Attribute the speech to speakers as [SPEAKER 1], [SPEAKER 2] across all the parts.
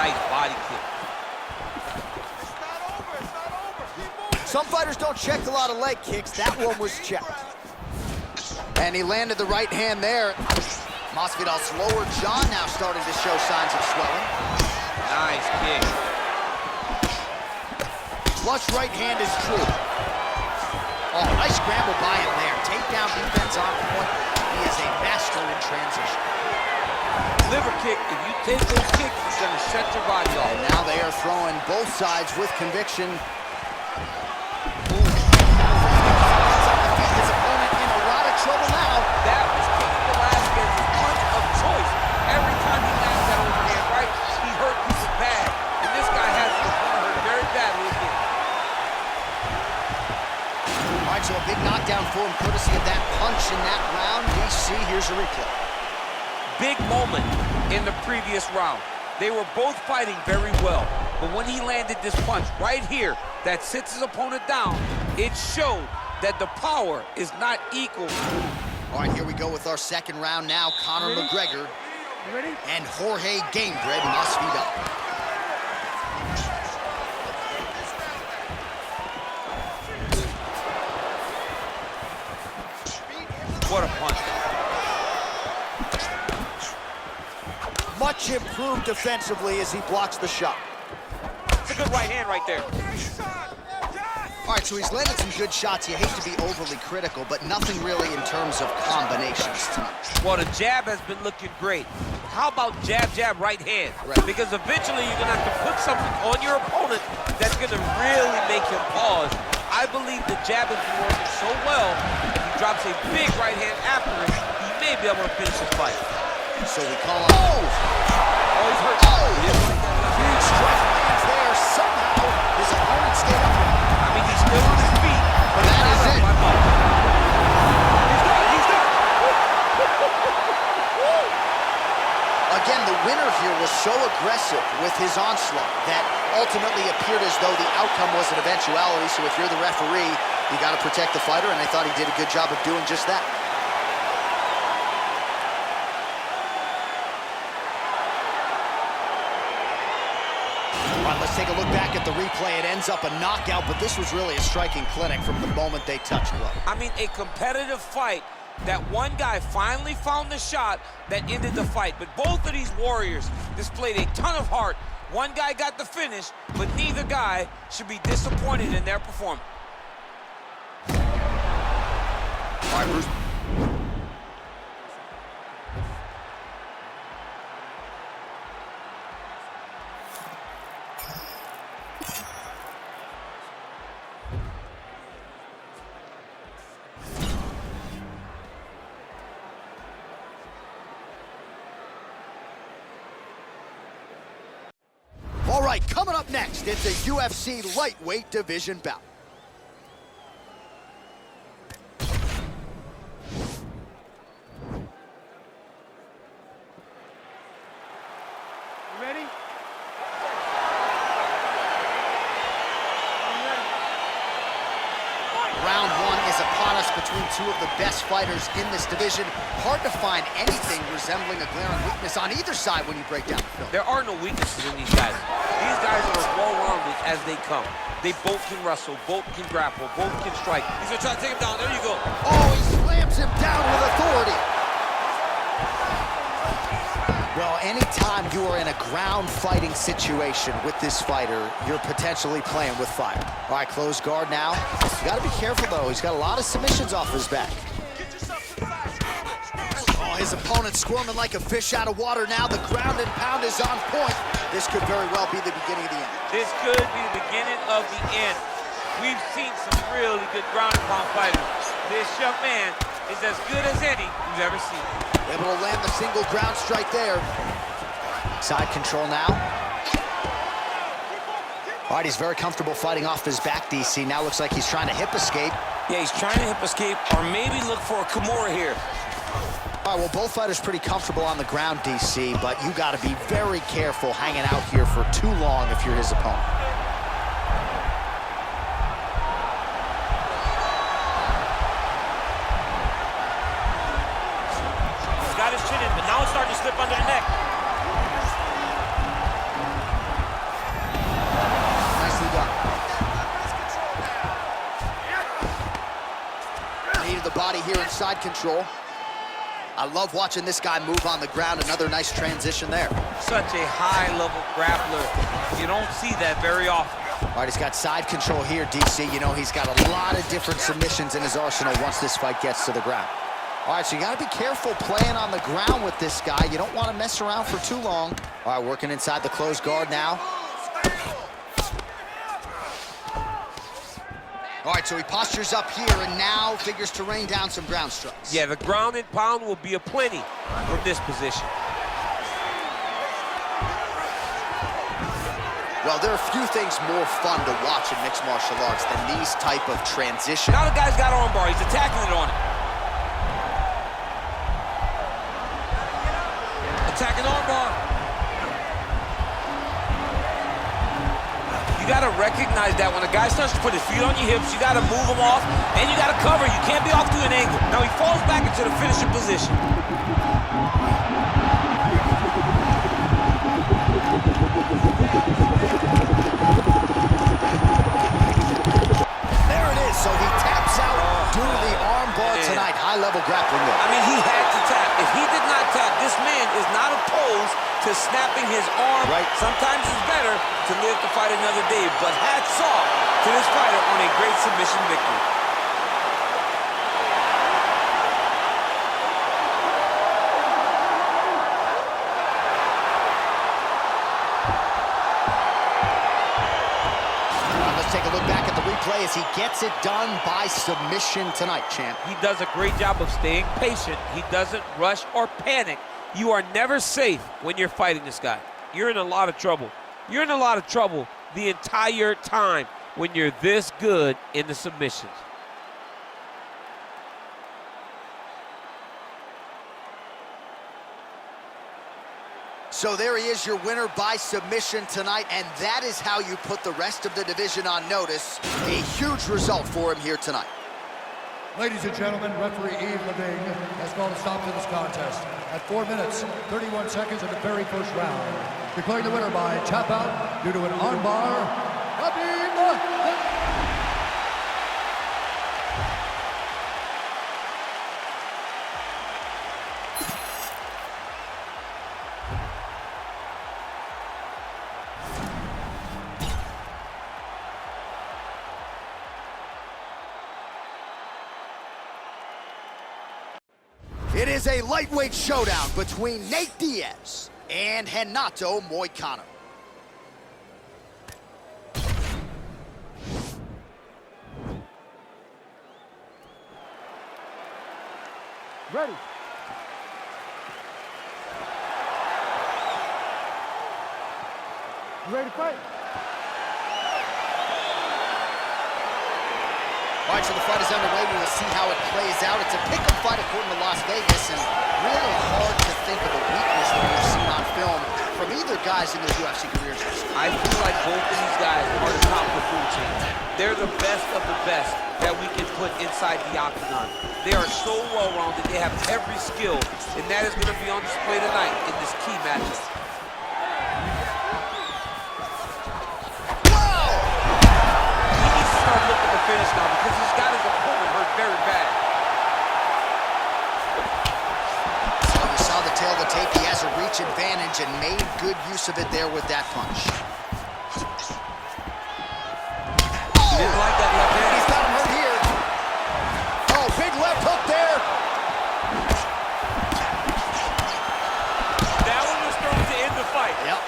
[SPEAKER 1] Nice body kick.
[SPEAKER 2] Some fighters don't check a lot of leg kicks. That one was checked. And he landed the right hand there. Masvidal's lower jaw now starting to show signs of swelling.
[SPEAKER 1] Nice kick.
[SPEAKER 2] Flush right hand is true. Oh, nice scramble by him there. Takedown defense on point. He is a master in transition.
[SPEAKER 1] Liver kick, if you take those kicks, it's going to shut your body off.
[SPEAKER 2] And now they are throwing both sides with conviction. His opponent in a lot of trouble now.
[SPEAKER 1] That was King Velasquez's punch of choice. Every time he lands that overhand right, he hurt people bad. And this guy has his opponent hurt very badly again.
[SPEAKER 2] All right, so a big knockdown for him, courtesy of that punch in that round. DC, here's a replay.
[SPEAKER 1] Big moment in the previous round. They were both fighting very well, but when he landed this punch right here that sits his opponent down, it showed that the power is not equal.
[SPEAKER 2] All right, here we go with our second round now. Conor McGregor and Jorge Gamebred Masvidal.
[SPEAKER 1] What a punch.
[SPEAKER 2] Much improved defensively as he blocks the shot.
[SPEAKER 1] It's a good right hand right there.
[SPEAKER 2] All right, so he's landed some good shots. You hate to be overly critical, but nothing really in terms of combinations tonight.
[SPEAKER 1] Well, the jab has been looking great. How about jab, jab, right hand?
[SPEAKER 2] Right.
[SPEAKER 1] Because eventually you're going to have to put something on your opponent that's going to really make him pause. I believe the jab has been working so well, if he drops a big right hand after it, he may be able to finish his fight.
[SPEAKER 2] So we call him. Oh!
[SPEAKER 1] Oh, he's hurt.
[SPEAKER 2] Oh! Huge strike lands there. Somehow his opponent stayed up.
[SPEAKER 1] I mean, he's still on his feet, but
[SPEAKER 2] that is it.
[SPEAKER 1] He's done.
[SPEAKER 2] Again, the winner here was so aggressive with his onslaught that ultimately appeared as though the outcome was an eventuality. So if you're the referee, you got to protect the fighter, and I thought he did a good job of doing just that. All right, let's take a look back at the replay. It ends up a knockout, but this was really a striking clinic from the moment they touched blood.
[SPEAKER 1] I mean, a competitive fight that one guy finally found the shot that ended the fight. But both of these warriors displayed a ton of heart. One guy got the finish, but neither guy should be disappointed in their performance.
[SPEAKER 2] All right, Bruce. All right, coming up next, it's a UFC lightweight division bout.
[SPEAKER 3] You ready?
[SPEAKER 2] Round one is upon us between two of the best fighters in this division. Hard to find anything resembling a glaring weakness on either side when you break down the film.
[SPEAKER 1] There are no weaknesses in these guys. These guys are as well-rounded as they come. They both can wrestle, both can grapple, both can strike. He's gonna try to take him down. There you go.
[SPEAKER 2] Oh, he slams him down with authority. Well, anytime you are in a ground fighting situation with this fighter, you're potentially playing with fire. All right, closed guard now. You gotta be careful though. He's got a lot of submissions off his back. Oh, his opponent squirming like a fish out of water now. The ground and pound is on point. This could very well be the beginning of the end.
[SPEAKER 1] This could be the beginning of the end. We've seen some really good ground and pound fighters. This young man is as good as any we've ever seen.
[SPEAKER 2] Able to land the single ground strike there. Side control now. All right, he's very comfortable fighting off his back, DC. Now looks like he's trying to hip escape.
[SPEAKER 1] Yeah, he's trying to hip escape or maybe look for a Kimura here.
[SPEAKER 2] All right, well, both fighters pretty comfortable on the ground, DC, but you got to be very careful hanging out here for too long if you're his opponent.
[SPEAKER 1] He's got his chin in, but now it's starting to slip under the neck.
[SPEAKER 2] body here in side control. I love watching this guy move on the ground. Another nice transition there.
[SPEAKER 1] Such a high-level grappler. You don't see that very often.
[SPEAKER 2] All right, he's got side control here, DC. You know, he's got a lot of different submissions in his arsenal once this fight gets to the ground. All right, so you got to be careful playing on the ground with this guy. You don't want to mess around for too long. All right, working inside the closed guard now. All right, so he postures up here and now figures to rain down some ground strikes.
[SPEAKER 1] Yeah, the ground and pound will be aplenty from this position.
[SPEAKER 2] Well, there are a few things more fun to watch in mixed martial arts than these type of transitions.
[SPEAKER 1] Now the guy's got armbar. He's attacking it on it. Attacking armbar. You got to recognize that when a guy starts to put his feet on your hips, you got to move him off, and you got to cover. You can't be off to an angle. Now he falls back into the finishing position.
[SPEAKER 2] There it is. So he taps out due to the arm bar tonight. High-level grappling there.
[SPEAKER 1] I mean, he had to tap. If he did not tap, this man is not opposed to snapping his arm.
[SPEAKER 2] Right.
[SPEAKER 1] Sometimes it's better to live to fight another day, but hats off to this fighter on a great submission victory.
[SPEAKER 2] Let's take a look back at the replay as he gets it done by submission tonight, champ.
[SPEAKER 1] He does a great job of staying patient. He doesn't rush or panic. You are never safe when you're fighting this guy. You're in a lot of trouble. You're in a lot of trouble the entire time when you're this good in the submissions.
[SPEAKER 2] So there he is, your winner by submission tonight, and that is how you put the rest of the division on notice. A huge result for him here tonight.
[SPEAKER 4] Ladies and gentlemen, referee Yves Levine has called a stop to this contest at 4 minutes, 31 seconds of the very first round. Declaring the winner by tap out due to an armbar,
[SPEAKER 2] It is a lightweight showdown between Nate Diaz and Renato Moicano.
[SPEAKER 3] Ready. You ready to fight?
[SPEAKER 2] All right, so the fight is underway. We will see how it plays out. It's a pick-up fight according to Las Vegas, and really hard to think of a weakness that we've seen on film from either guys in their UFC careers.
[SPEAKER 1] I feel like both of these guys are the top of the food chain. They're the best of the best that we can put inside the octagon. They are so well-rounded. They have every skill, and that is going to be on display tonight in this key matchup. Finish now because he's got his opponent hurt very bad.
[SPEAKER 2] So you saw the tail of the tape. He has a reach advantage and made good use of it there with that punch.
[SPEAKER 1] He didn't like that left hand.
[SPEAKER 2] He's got him hurt here. Oh, big left hook there.
[SPEAKER 1] That one was thrown to end the fight.
[SPEAKER 2] Yep.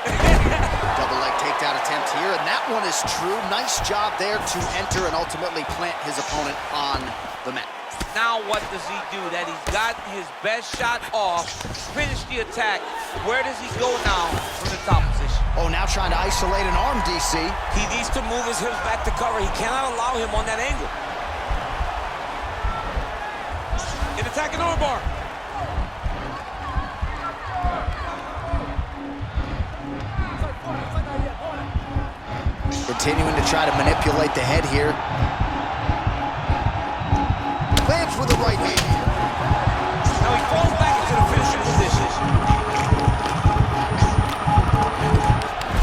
[SPEAKER 2] Double leg takedown attempt here, and that one is true. Nice job there to enter and ultimately plant his opponent on the mat.
[SPEAKER 1] Now what does he do? That he's got his best shot off, finish the attack. Where does he go now from the top position?
[SPEAKER 2] Oh, now trying to isolate an arm, DC.
[SPEAKER 1] He needs to move his hips back to cover. He cannot allow him on that angle. An attacking armbar.
[SPEAKER 2] Continuing to try to manipulate the head here. Lands with the right hand.
[SPEAKER 1] Now he falls back into the finishing position.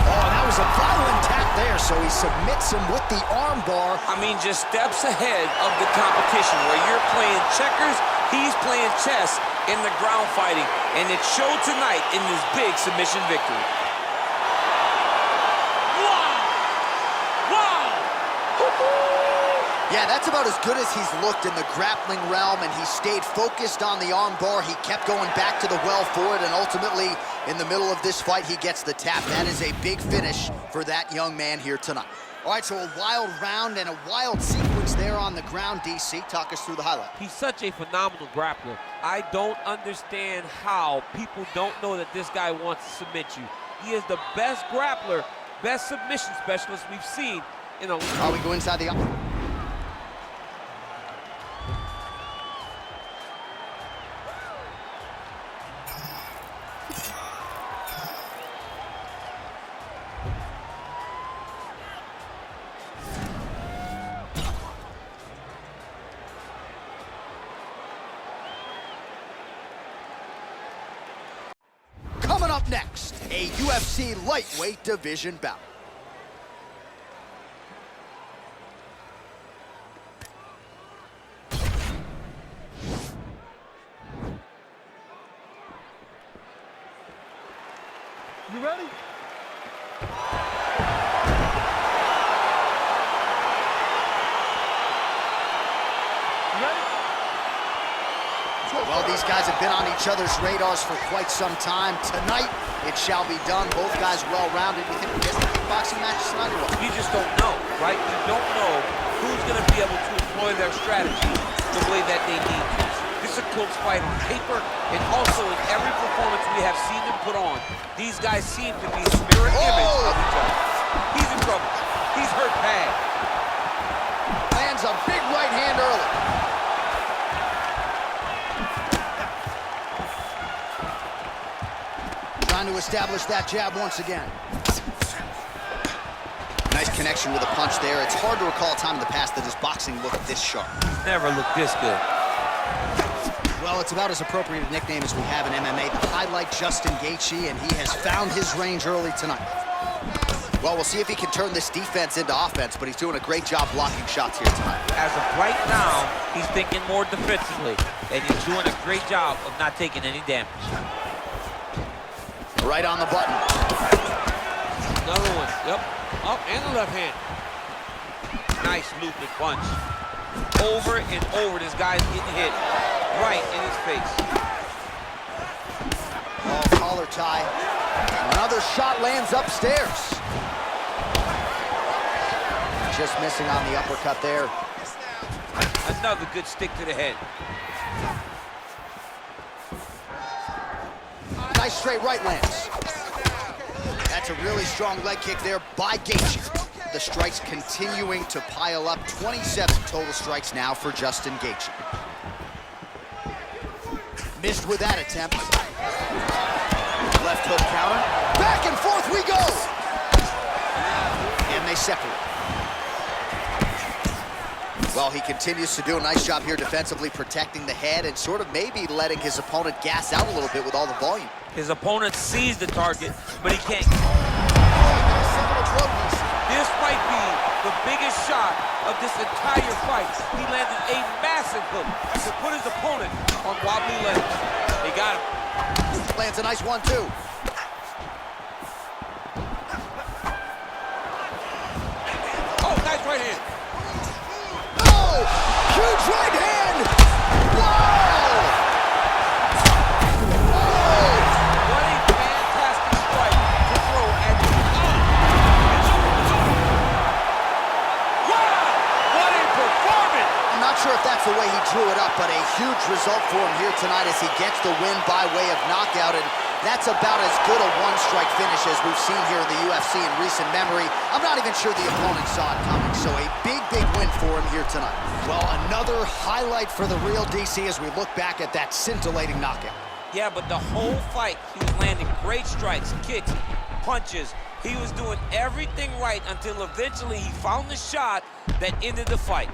[SPEAKER 2] Oh, that was a violent tap there, so he's submits him with the arm bar.
[SPEAKER 1] I mean, just steps ahead of the competition. Where you're playing checkers, he's playing chess in the ground fighting. And it showed tonight in this big submission victory.
[SPEAKER 2] Yeah, that's about as good as he's looked in the grappling realm, and he stayed focused on the arm bar. He kept going back to the well for it, and ultimately, in the middle of this fight, he gets the tap. That is a big finish for that young man here tonight. All right, so a wild round and a wild sequence there on the ground. DC, talk us through the highlight.
[SPEAKER 5] He's such a phenomenal grappler. I don't understand how people don't know that this guy wants to submit you. He is the best grappler, best submission specialist we've seen in a...
[SPEAKER 2] We go inside the... Coming up next, a UFC lightweight division bout.
[SPEAKER 3] You ready?
[SPEAKER 2] Well, these guys have been on each other's radars for quite some time. Tonight, it shall be done. Both guys well-rounded. You think we get the kickboxing match tonight or what?
[SPEAKER 1] You just don't know, right? You don't know who's going to be able to employ their strategy the way that they need to. This is a close fight on paper, and also in every performance we have seen them put on, these guys seem to be the mirror image of each other. He's in trouble. He's hurt bad.
[SPEAKER 2] Lands a big right hand early. Trying to establish that jab once again. Nice connection with a punch there. It's hard to recall a time in the past that his boxing looked this sharp.
[SPEAKER 1] Never looked this good.
[SPEAKER 2] Well, it's about as appropriate a nickname as we have in MMA. The highlight, Justin Gaethje, and he has found his range early tonight. Well, we'll see if he can turn this defense into offense, but he's doing a great job blocking shots here tonight.
[SPEAKER 1] As of right now, he's thinking more defensively, and he's doing a great job of not taking any damage.
[SPEAKER 2] Right on the button.
[SPEAKER 5] Another one. Yep. Up and the left hand.
[SPEAKER 1] Nice looping punch. Over and over, this guy's getting hit right in his face.
[SPEAKER 2] Oh, collar tie. Another shot lands upstairs. Just missing on the uppercut there.
[SPEAKER 1] Another good stick to the head.
[SPEAKER 2] Nice straight right lands. That's a really strong leg kick there by Gaethje. The strikes continuing to pile up. 27 total strikes now for Justin Gaethje. Missed with that attempt. Left hook counter. Back and forth we go. And they separate. Well, he continues to do a nice job here defensively, protecting the head and sort of maybe letting his opponent gas out a little bit with all the volume.
[SPEAKER 1] His opponent sees the target, but he can't. This might be the biggest shot of this entire fight. He landed a massive hook to put his opponent on wobbly legs. He got him.
[SPEAKER 2] Lands a nice one, too.
[SPEAKER 1] Oh, nice right hand.
[SPEAKER 2] Oh, huge right hand. Wow. Oh.
[SPEAKER 1] What a fantastic strike to throw at the... Wow! What a performance!
[SPEAKER 2] I'm not sure if that's the way he drew it up, but a huge result for him here tonight as he gets the win by way of knockout. And that's about as good a one-strike finish as we've seen here in the UFC in recent memory. I'm not even sure the opponent saw it coming, so a big, big win for him here tonight. Well, another highlight for the real DC as we look back at that scintillating knockout.
[SPEAKER 1] Yeah, but the whole fight, he was landing great strikes, kicks, punches. He was doing everything right until eventually he found the shot that ended the fight.